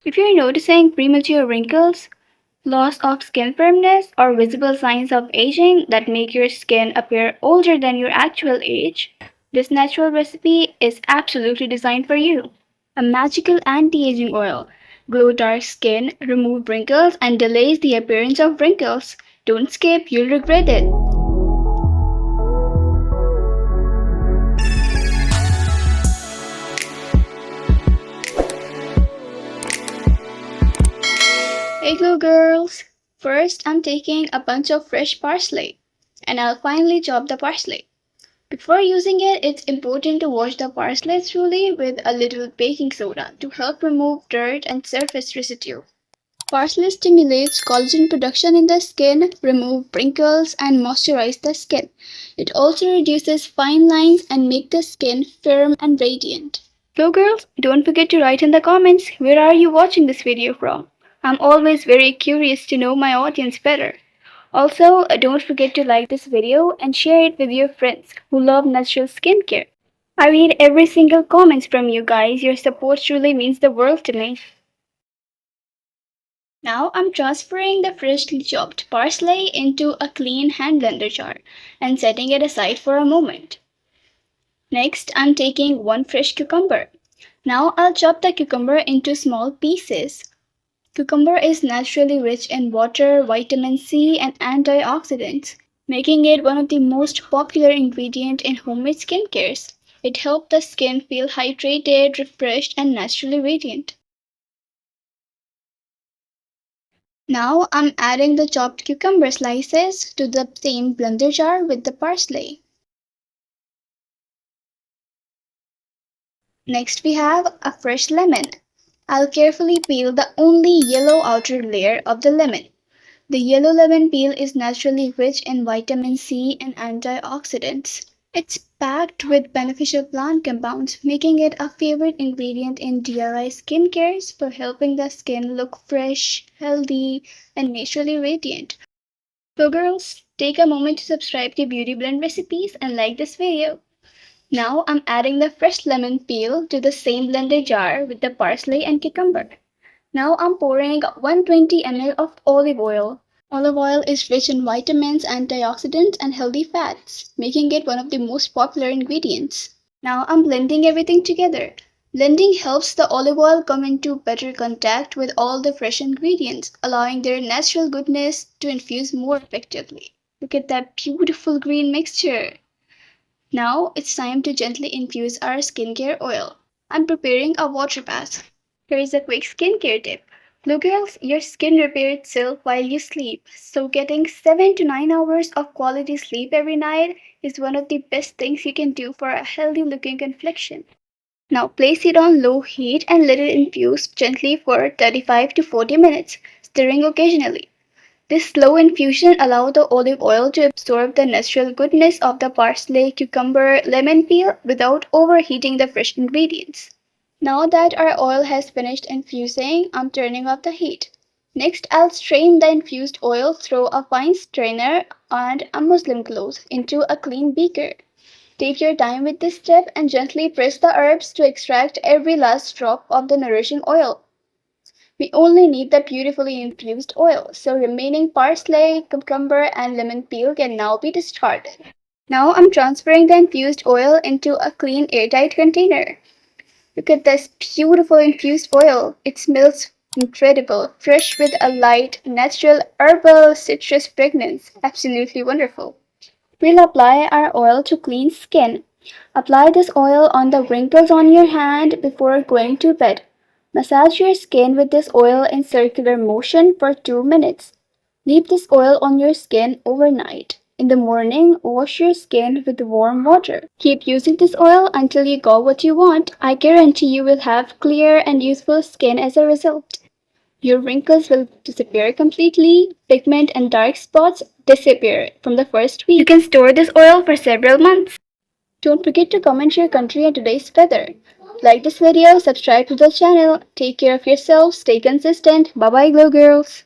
If you're noticing premature wrinkles, loss of skin firmness, or visible signs of aging that make your skin appear older than your actual age, this natural recipe is absolutely designed for you. A magical anti-aging oil. Glow dark skin, remove wrinkles, and delays the appearance of wrinkles. Don't skip, you'll regret it. Hey glow girls! First, I'm taking a bunch of fresh parsley, and I'll finely chop the parsley. Before using it, it's important to wash the parsley thoroughly with a little baking soda to help remove dirt and surface residue. Parsley stimulates collagen production in the skin, remove wrinkles, and moisturize the skin. It also reduces fine lines and makes the skin firm and radiant. So girls, don't forget to write in the comments where are you watching this video from. I'm always very curious to know my audience better. Also, don't forget to like this video and share it with your friends who love natural skincare. I read every single comment from you guys. Your support truly means the world to me. Now I'm transferring the freshly chopped parsley into a clean hand blender jar and setting it aside for a moment. Next, I'm taking one fresh cucumber. Now I'll chop the cucumber into small pieces. Cucumber is naturally rich in water, vitamin C, and antioxidants, making it one of the most popular ingredients in homemade skincares. It helps the skin feel hydrated, refreshed, and naturally radiant. Now I'm adding the chopped cucumber slices to the same blender jar with the parsley. Next we have a fresh lemon. I'll carefully peel the only yellow outer layer of the lemon. The yellow lemon peel is naturally rich in vitamin C and antioxidants. It's packed with beneficial plant compounds, making it a favorite ingredient in DIY skincares for helping the skin look fresh, healthy, and naturally radiant. So girls, take a moment to subscribe to Beauty Blend recipes and like this video. Now I'm adding the fresh lemon peel to the same blender jar with the parsley and cucumber. Now I'm pouring 120 ml of olive oil. Olive oil is rich in vitamins, antioxidants, and healthy fats, making it one of the most popular ingredients. Now I'm blending everything together. Blending helps the olive oil come into better contact with all the fresh ingredients, allowing their natural goodness to infuse more effectively. Look at that beautiful green mixture. Now it's time to gently infuse our skincare oil. I'm preparing a water bath. Here is a quick skincare tip. Blue girls, your skin repairs itself while you sleep, so getting 7 to 9 hours of quality sleep every night is one of the best things you can do for a healthy looking complexion. Now place it on low heat and let it infuse gently for 35 to 40 minutes, stirring occasionally. This slow infusion allows the olive oil to absorb the natural goodness of the parsley, cucumber, lemon peel without overheating the fresh ingredients. Now that our oil has finished infusing, I'm turning off the heat. Next, I'll strain the infused oil through a fine strainer and a muslin cloth into a clean beaker. Take your time with this step and gently press the herbs to extract every last drop of the nourishing oil. We only need the beautifully infused oil, so remaining parsley, cucumber, and lemon peel can now be discarded. Now I'm transferring the infused oil into a clean airtight container. Look at this beautiful infused oil. It smells incredible, fresh with a light, natural herbal citrus fragrance. Absolutely wonderful. We'll apply our oil to clean skin. Apply this oil on the wrinkles on your hand before going to bed. Massage your skin with this oil in circular motion for 2 minutes. Leave this oil on your skin overnight. In the morning, wash your skin with warm water. Keep using this oil until you got what you want. I guarantee you will have clear and youthful skin as a result. Your wrinkles will disappear completely. Pigment and dark spots disappear from the first week. You can store this oil for several months. Don't forget to comment your country and today's weather. Like this video, subscribe to the channel. Take care of yourself, stay consistent. Bye bye glow girls.